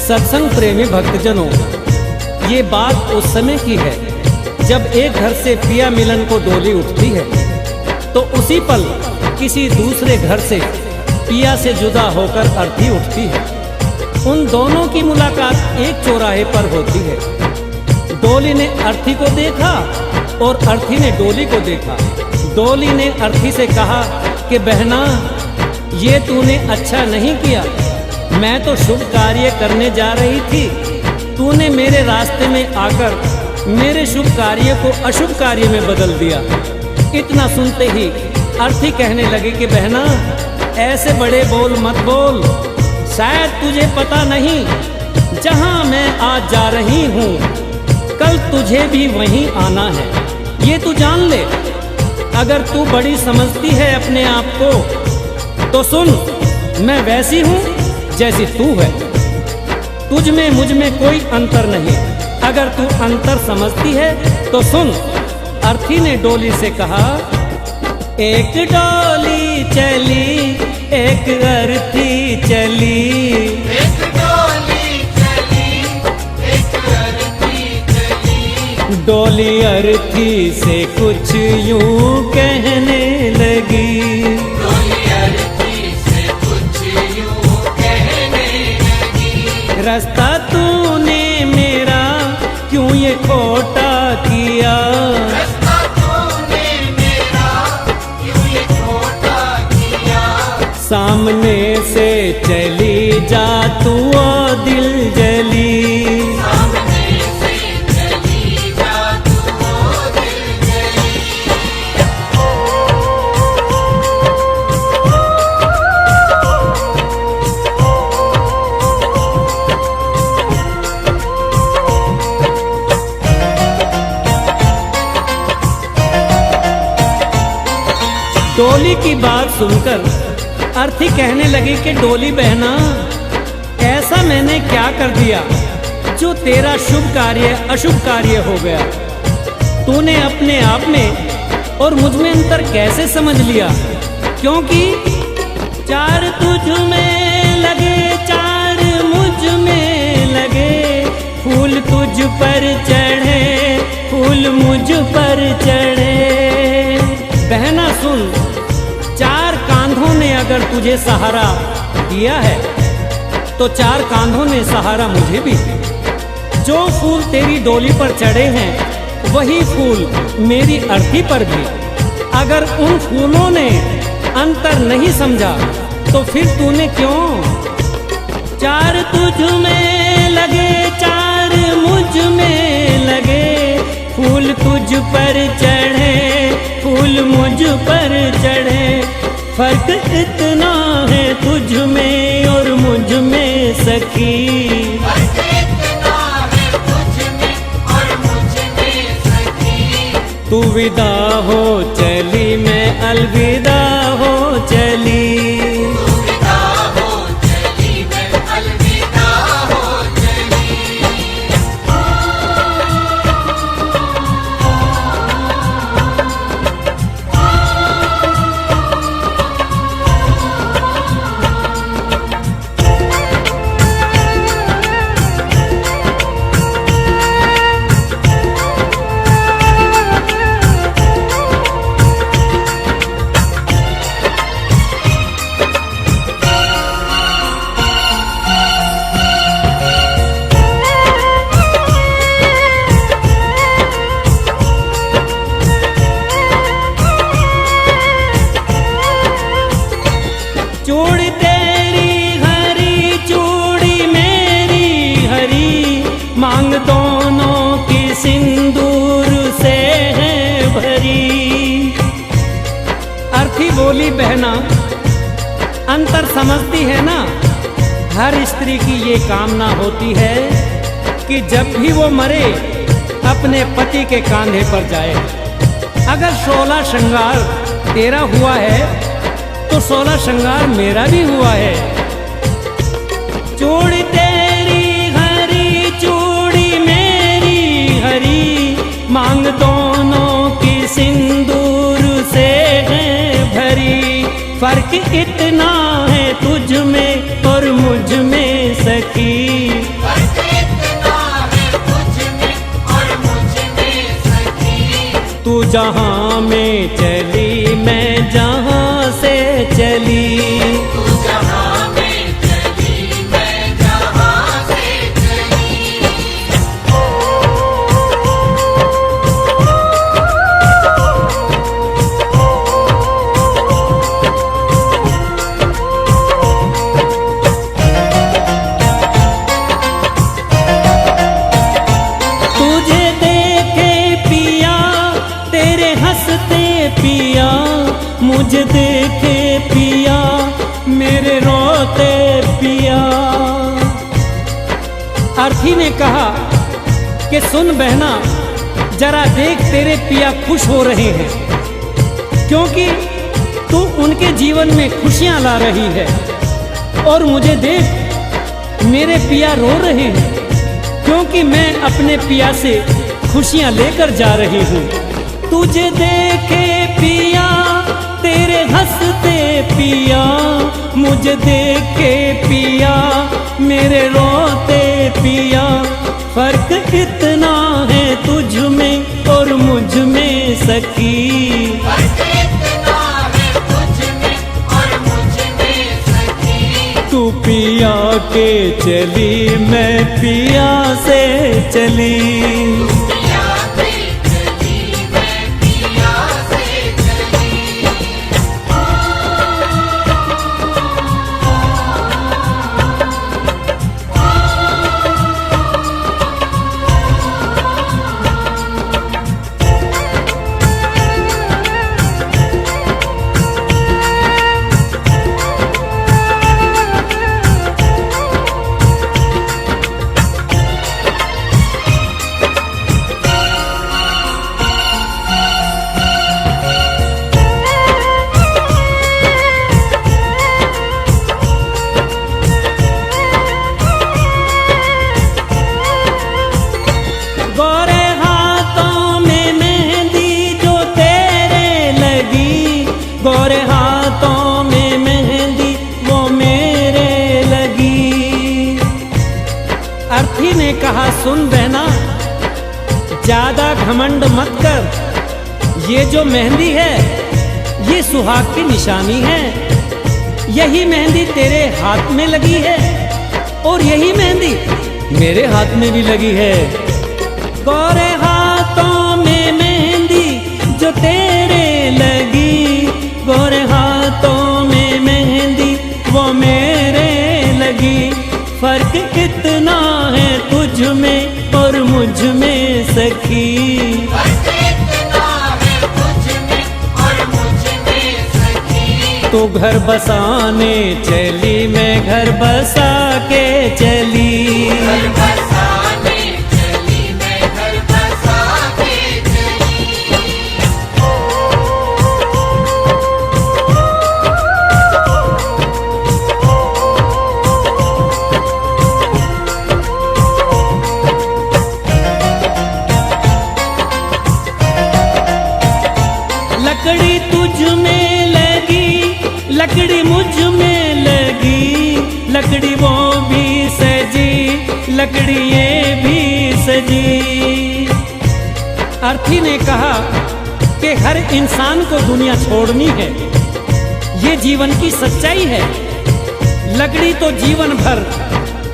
सत्संग प्रेमी भक्तजनों, ये बात उस समय की है जब एक घर से पिया मिलन को डोली उठती है तो उसी पल किसी दूसरे घर से पिया से जुदा होकर अर्थी उठती है। उन दोनों की मुलाकात एक चौराहे पर होती है। डोली ने अर्थी को देखा और अर्थी ने डोली को देखा। डोली ने अर्थी से कहा कि बहना, ये तूने अच्छा नहीं किया। मैं तो शुभ कार्य करने जा रही थी, तूने मेरे रास्ते में आकर मेरे शुभ कार्य को अशुभ कार्य में बदल दिया। इतना सुनते ही अर्थी कहने लगे कि बहना, ऐसे बड़े बोल मत बोल। शायद तुझे पता नहीं, जहां मैं आज जा रही हूँ कल तुझे भी वहीं आना है, ये तू जान ले। अगर तू बड़ी समझती है अपने आप को तो सुन, मैं वैसी हूँ जैसी तू है। तुझ में मुझ में कोई अंतर नहीं। अगर तू अंतर समझती है तो सुन। अर्थी ने डोली से कहा, एक डोली चली एक अर्थी चली, एक डोली चली एक अर्थी चली। डोली अर्थी से कुछ यूं कहने लगी, डोली अर्थी से कुछ यूं कहने लगी। रास्ता तूने मेरा क्यों ये खोटा किया, रास्ता तूने मेरा क्यों ये खोटा किया। सामने से चली जा तू ओ दिल जली, सामने से चली जा तू ओ दिल जली। डोली की बात सुनकर अर्थी कहने लगी कि डोली बहना, ऐसा मैंने क्या कर दिया जो तेरा शुभ कार्य अशुभ कार्य हो गया। तूने अपने आप में और मुझ में अंतर कैसे समझ लिया, क्योंकि चार तुझ में लगे चार मुझ में लगे, फूल तुझ पर चढ़े फूल मुझ पर चढ़े। बहना सुन, चार कांधों ने अगर तुझे सहारा दिया है तो चार कांधों ने सहारा मुझे भी। जो फूल तेरी डोली पर चढ़े हैं वही फूल मेरी अर्थी पर भी। अगर उन फूलों ने अंतर नहीं समझा तो फिर तूने क्यों। चार तुझ में लगे चार मुझ में लगे, फूल तुझ पर चढ़े फूल मुझ पर चढ़े। फर्क इतना है तुझ में और मुझ में सखी, फर्क इतना है तुझ में और मुझ में सखी। तू विदा हो चली मैं अलविदा हो चली, तू विदा हो चली मैं अलविदा हो चली। चूड़ी तेरी हरी चूड़ी मेरी हरी, मांग दोनों की सिंदूर से है भरी। अर्थी बोली बहना, अंतर समझती है ना, हर स्त्री की ये कामना होती है कि जब भी वो मरे अपने पति के कांधे पर जाए। अगर 16 श्रृंगार तेरा हुआ है तो 16 श्रृंगार मेरा भी हुआ है। चूड़ी तेरी हरी चूड़ी मेरी हरी, मांग दोनों की सिंदूर से है भरी। फर्क इतना है तुझ में और मुझ में सखी, जहां में चली मैं जहां से चली। तू जहां में चली मैं जहां से चली। तुझे देखे पिया तेरे हंसते पिया, मुझे देखे पिया मेरे रोते पिया। अर्थी ने कहा कि सुन बहना, जरा देख तेरे पिया खुश हो रहे हैं, क्योंकि तू उनके जीवन में खुशियां ला रही है। और मुझे देख मेरे पिया रो रहे हैं, क्योंकि मैं अपने पिया से खुशियां लेकर जा रही हूँ। तुझे देखे पिया तेरे हंसते पिया, मुझे देखे पिया मेरे रोते पिया। फर्क इतना है तुझ में और मुझ में सखी। फर्क इतना है तुझ में और मुझ में सखी। तू पिया के चली मैं पिया से चली। पिया से चली मैं पिया से चली। गोरे हाथों में मेहंदी जो तेरे लगी, गोरे हाथों में मेहंदी वो मेरे लगी। अर्थी ने कहा सुन बहना, ज्यादा घमंड मत कर। ये जो मेहंदी है ये सुहाग की निशानी है। यही मेहंदी तेरे हाथ में लगी है और यही मेहंदी मेरे हाथ में भी लगी है। गोरे हाथों में मेहंदी जो तेरे लगी, गोरे हाथों में मेहंदी वो मेरे लगी। फर्क इतना है तुझ में और मुझ में सखी। फर्क इतना है तुझ में और मुझ में सखी। तो घर बसाने चली मैं घर बसा के चली। घर बसाने चली मैं घर बसा के चली। लकड़ी तुझ में लगी, लकड़ी मुझ में लगी, लकड़ी वो भी सजी, लकड़ी ये भी सजी। अर्थी ने कहा कि हर इंसान को दुनिया छोड़नी है, ये जीवन की सच्चाई है। लकड़ी तो जीवन भर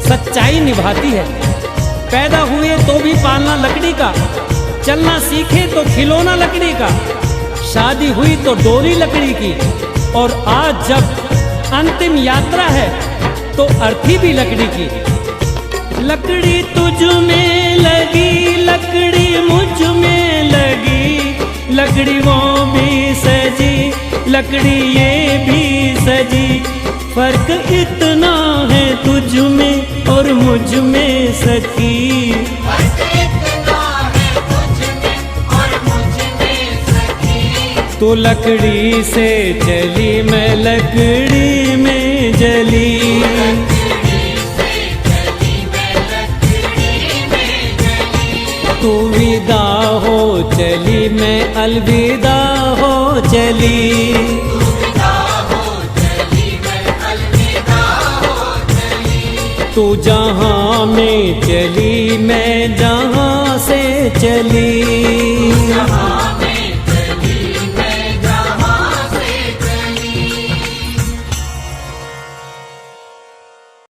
सच्चाई निभाती है। पैदा हुए तो भी पालना लकड़ी का, चलना सीखे तो खिलौना लकड़ी का, शादी हुई तो डोली लकड़ी की, और आज जब अंतिम यात्रा है तो अर्थी भी लकड़ी की। लकड़ी तुझ में लगी, लकड़ी मुझ में लगी, लकड़ी वो भी सजी, लकड़ी ये भी सजी। फर्क इतना है तुझ में और मुझ में सखी। फर्क इतना है तुझ में और मुझ में सखी। तो लकड़ी से चली मैं लकड़ी में जली। लकड़ी से चली मैं लकड़ी में जली। तू विदा हो चली मैं अलविदा हो चली। अलविदा हो चली मैं अलविदा हो चली। तू जहां में चली मैं जहां से चली। जहां